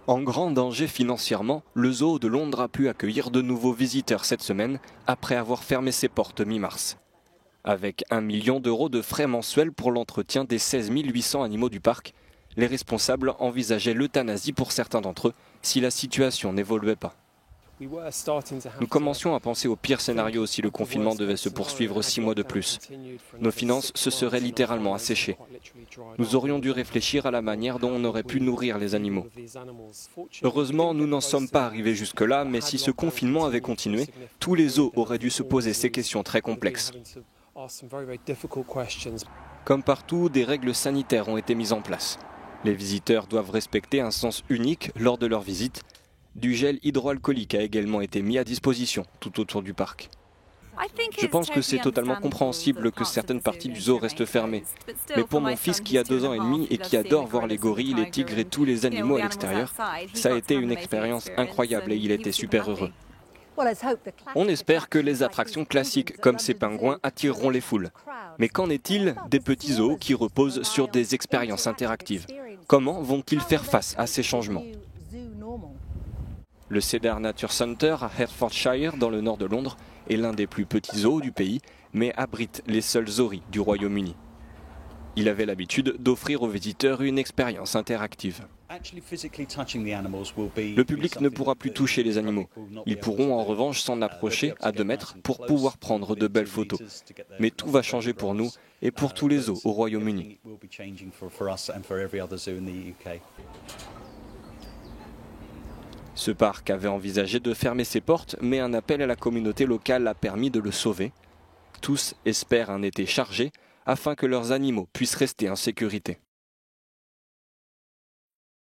En grand danger financièrement, le zoo de Londres a pu accueillir de nouveaux visiteurs cette semaine après avoir fermé ses portes mi-mars. Avec 1 million d'euros de frais mensuels pour l'entretien des 16 800 animaux du parc, les responsables envisageaient l'euthanasie pour certains d'entre eux si la situation n'évoluait pas. Nous commencions à penser au pire scénario si le confinement devait se poursuivre 6 mois de plus. Nos finances se seraient littéralement asséchées. Nous aurions dû réfléchir à la manière dont on aurait pu nourrir les animaux. Heureusement, nous n'en sommes pas arrivés jusque-là, mais si ce confinement avait continué, tous les zoos auraient dû se poser ces questions très complexes. Comme partout, des règles sanitaires ont été mises en place. Les visiteurs doivent respecter un sens unique lors de leur visite. Du gel hydroalcoolique a également été mis à disposition tout autour du parc. Je pense que c'est totalement compréhensible que certaines parties du zoo restent fermées. Mais pour mon fils qui a 2 ans et demi et qui adore voir les gorilles, les tigres et tous les animaux à l'extérieur, ça a été une expérience incroyable et il était super heureux. On espère que les attractions classiques comme ces pingouins attireront les foules. Mais qu'en est-il des petits zoos qui reposent sur des expériences interactives? Comment vont-ils faire face à ces changements? Le Cedar Nature Center à Hertfordshire, dans le nord de Londres, est l'un des plus petits zoos du pays, mais abrite les seuls zoris du Royaume-Uni. Il avait l'habitude d'offrir aux visiteurs une expérience interactive. Le public ne pourra plus toucher les animaux. Ils pourront en revanche s'en approcher à 2 mètres pour pouvoir prendre de belles photos. Mais tout va changer pour nous et pour tous les zoos au Royaume-Uni. Ce parc avait envisagé de fermer ses portes, mais un appel à la communauté locale a permis de le sauver. Tous espèrent un été chargé afin que leurs animaux puissent rester en sécurité.